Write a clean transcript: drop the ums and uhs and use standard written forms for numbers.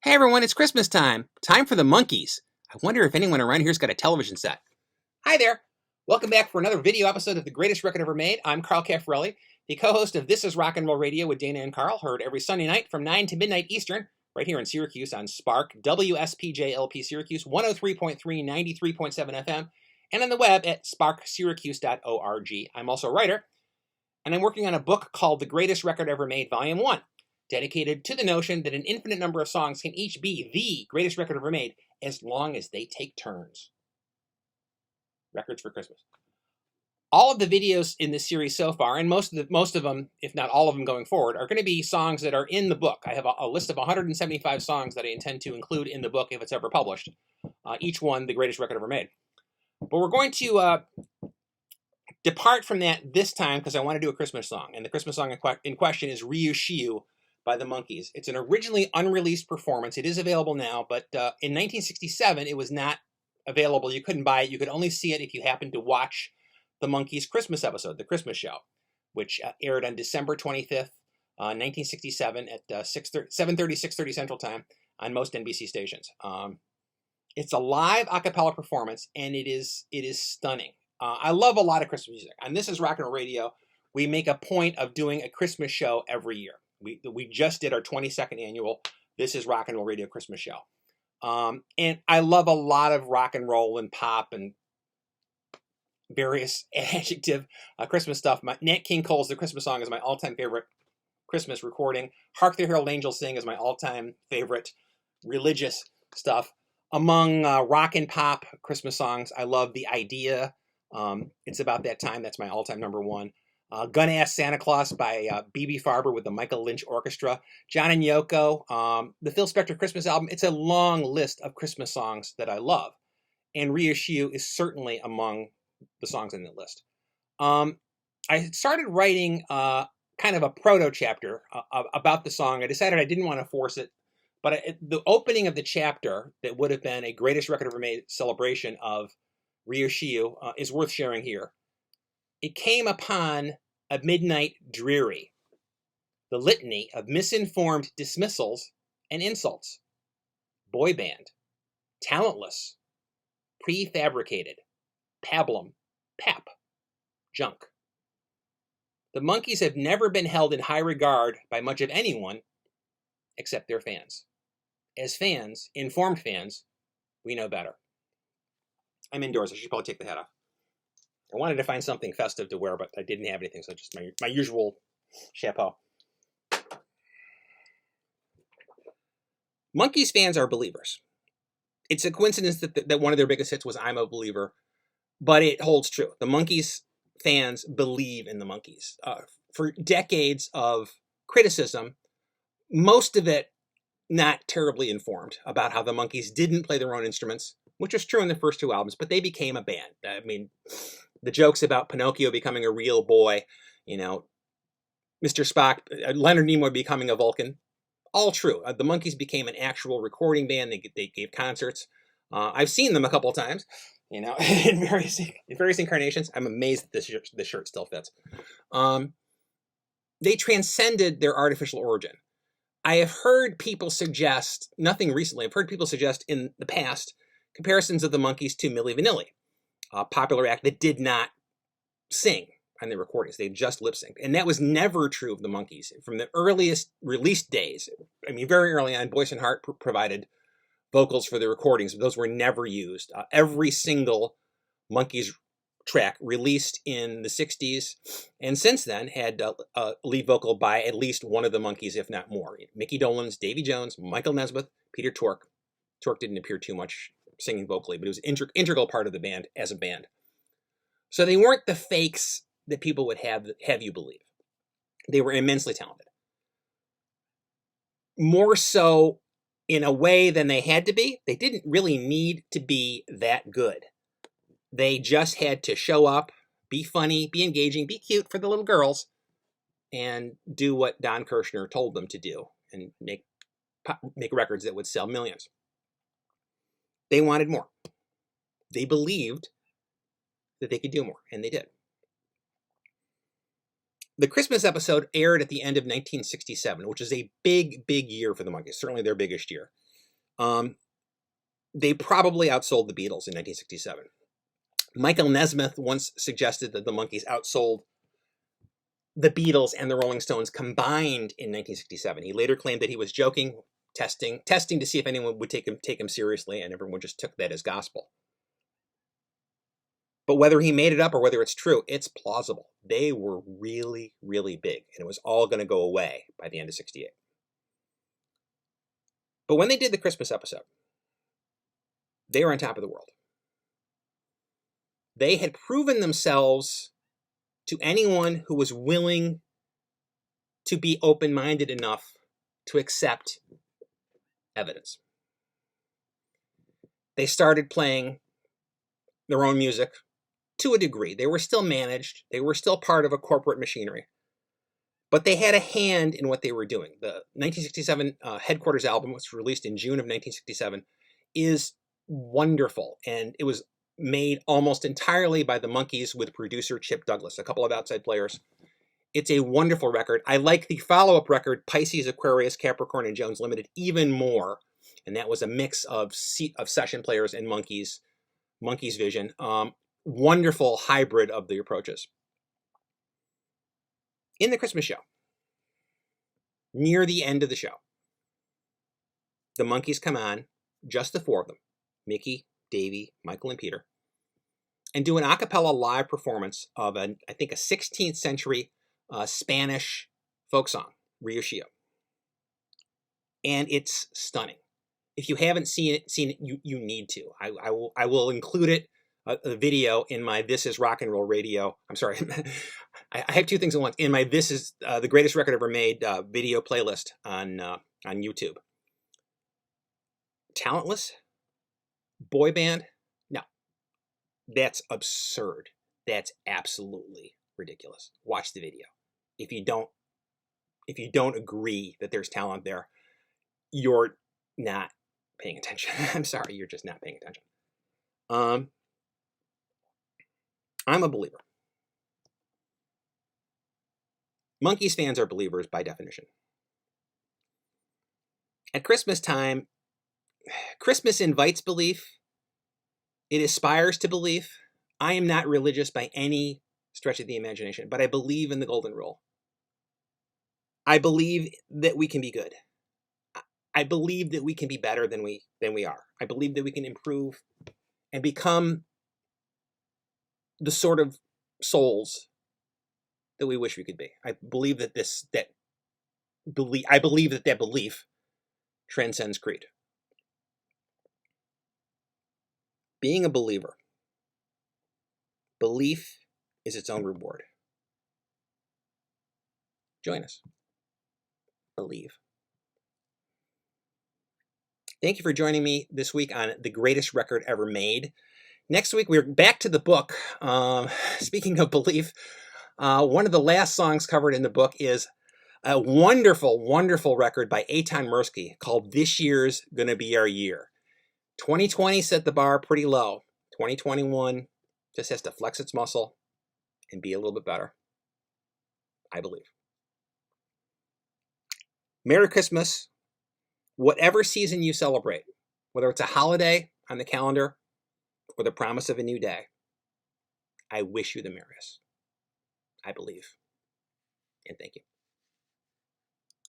Hey everyone, it's Christmas time. Time for the Monkees. I wonder if anyone around here's got a television set. Hi there. Welcome back for another video episode of The Greatest Record Ever Made. I'm Carl Caffarelli, the co-host of This Is Rock and Roll Radio with Dana and Carl, heard every Sunday night from 9 to midnight Eastern, right here in Syracuse on Spark, WSPJ-LP Syracuse, 103.3, 93.7 FM, and on the web at sparksyracuse.org. I'm also a writer, and I'm working on a book called The Greatest Record Ever Made, Volume 1. Dedicated to the notion that an infinite number of songs can each be the greatest record ever made as long as they take turns. Records for Christmas. All of the videos in this series so far, and most of them, if not all of them going forward, are going to be songs that are in the book. I have a list of 175 songs that I intend to include in the book if it's ever published. Each one the greatest record ever made. But we're going to depart from that this time because I want to do a Christmas song. And the Christmas song in question is Chiu by the Monkees. It's an originally unreleased performance. It is available now, but in 1967, it was not available. You couldn't buy it. You could only see it if you happened to watch the Monkees Christmas episode, The Christmas Show, which aired on December 25th, 1967 at 7:30, 6:30 Central Time on most NBC stations. It's a live a cappella performance, and it is stunning. I love a lot of Christmas music. On This Is Rock and Roll Radio, we make a point of doing a Christmas show every year. We just did our 22nd annual This Is Rock and Roll Radio Christmas show. And I love a lot of rock and roll and pop and various adjective Christmas stuff. Nat King Cole's The Christmas Song is my all-time favorite Christmas recording. Hark the Herald Angels Sing is my all-time favorite religious stuff. Among rock and pop Christmas songs, I love The Idea. It's About That Time. That's my all-time number one. Gonna Ask Santa Claus by B.B. Farber with the Michael Lynch Orchestra. John and Yoko, the Phil Spector Christmas album. It's a long list of Christmas songs that I love. And Chiu is certainly among the songs in that list. I started writing kind of a proto-chapter about the song. I decided I didn't want to force it. But the opening of the chapter that would have been a greatest record ever made celebration of Chiu is worth sharing here. It came upon a midnight dreary, the litany of misinformed dismissals and insults. Boy band, talentless, prefabricated, pablum, pap, junk. The Monkees have never been held in high regard by much of anyone except their fans. As fans, informed fans, we know better. I'm indoors. I should probably take the hat off. I wanted to find something festive to wear, but I didn't have anything, so just my usual chapeau. Monkees fans are believers. It's a coincidence that one of their biggest hits was I'm a Believer, but it holds true. The Monkees fans believe in the Monkees. For decades of criticism, most of it not terribly informed about how the Monkees didn't play their own instruments, which was true in the first two albums, but they became a band. I mean, the jokes about Pinocchio becoming a real boy, Mr. Spock, Leonard Nimoy becoming a Vulcan, all true. The Monkees became an actual recording band. They gave concerts. I've seen them a couple of times, in various incarnations. I'm amazed that this shirt still fits. They transcended their artificial origin. I have heard people suggest, nothing recently, I've heard people suggest in the past comparisons of the Monkees to Milli Vanilli, a popular act that did not sing on their recordings. They just lip-synced. And that was never true of the Monkees. From the earliest release days, very early on, Boyce and Hart provided vocals for the recordings, but those were never used. Every single Monkees track released in the 60s and since then had a lead vocal by at least one of the Monkees, if not more. Mickey Dolenz, Davy Jones, Michael Nesmith, Peter Tork. Tork didn't appear too much singing vocally, but it was an integral part of the band as a band. So they weren't the fakes that people would have you believe. They were immensely talented. More so in a way than they had to be. They didn't really need to be that good. They just had to show up, be funny, be engaging, be cute for the little girls, and do what Don Kirshner told them to do and make records that would sell millions. They wanted more. They believed that they could do more, and they did. The Christmas episode aired at the end of 1967, which is a big, big year for the Monkees, certainly their biggest year. They probably outsold the Beatles in 1967. Michael Nesmith once suggested that the Monkees outsold the Beatles and the Rolling Stones combined in 1967. He later claimed that he was joking, testing to see if anyone would take him seriously, and everyone just took that as gospel. But whether he made it up or whether it's true, it's plausible. They were really, really big, and it was all going to go away by the end of '68. But when they did the Christmas episode, they were on top of the world. They had proven themselves to anyone who was willing to be open-minded enough to accept evidence. They started playing their own music to a degree. They were still managed. They were still part of a corporate machinery. But they had a hand in what they were doing. The 1967 Headquarters album, which was released in June of 1967, is wonderful. And it was made almost entirely by the Monkees with producer Chip Douglas, a couple of outside players. It's a wonderful record. I like the follow-up record, Pisces, Aquarius, Capricorn, and Jones Limited, even more. And that was a mix of session players and Monkees vision. Wonderful hybrid of the approaches. In the Christmas show, near the end of the show, the Monkees come on, just the four of them, Mickey, Davy, Michael, and Peter, and do an a cappella live performance of, I think, a 16th century Spanish folk song, Rio Chiu. And it's stunning. If you haven't seen it, you need to. I will include it, the video, in my This Is Rock and Roll Radio. I'm sorry. I have two things at once. In my This Is the Greatest Record Ever Made video playlist on YouTube. Talentless? Boy band? No. That's absurd. That's absolutely ridiculous. Watch the video. If you don't agree that there's talent there, you're not paying attention. I'm sorry, you're just not paying attention. I'm a believer. Monkees fans are believers by definition. At Christmas time, Christmas invites belief. It aspires to belief. I am not religious by any stretch of the imagination, but I believe in the golden rule. I believe that we can be good. I believe that we can be better than we are. I believe that we can improve and become the sort of souls that we wish we could be. I believe that that belief transcends creed. Being a believer, belief is its own reward. Join us. Believe. Thank you for joining me this week on The Greatest Record Ever Made. Next week, we're back to the book. Speaking of belief, one of the last songs covered in the book is a wonderful, wonderful record by Eitan Mirsky called This Year's Gonna Be Our Year. 2020 set the bar pretty low. 2021 just has to flex its muscle and be a little bit better, I believe. Merry Christmas. Whatever season you celebrate, whether it's a holiday on the calendar or the promise of a new day, I wish you the merriest. I believe. And thank you.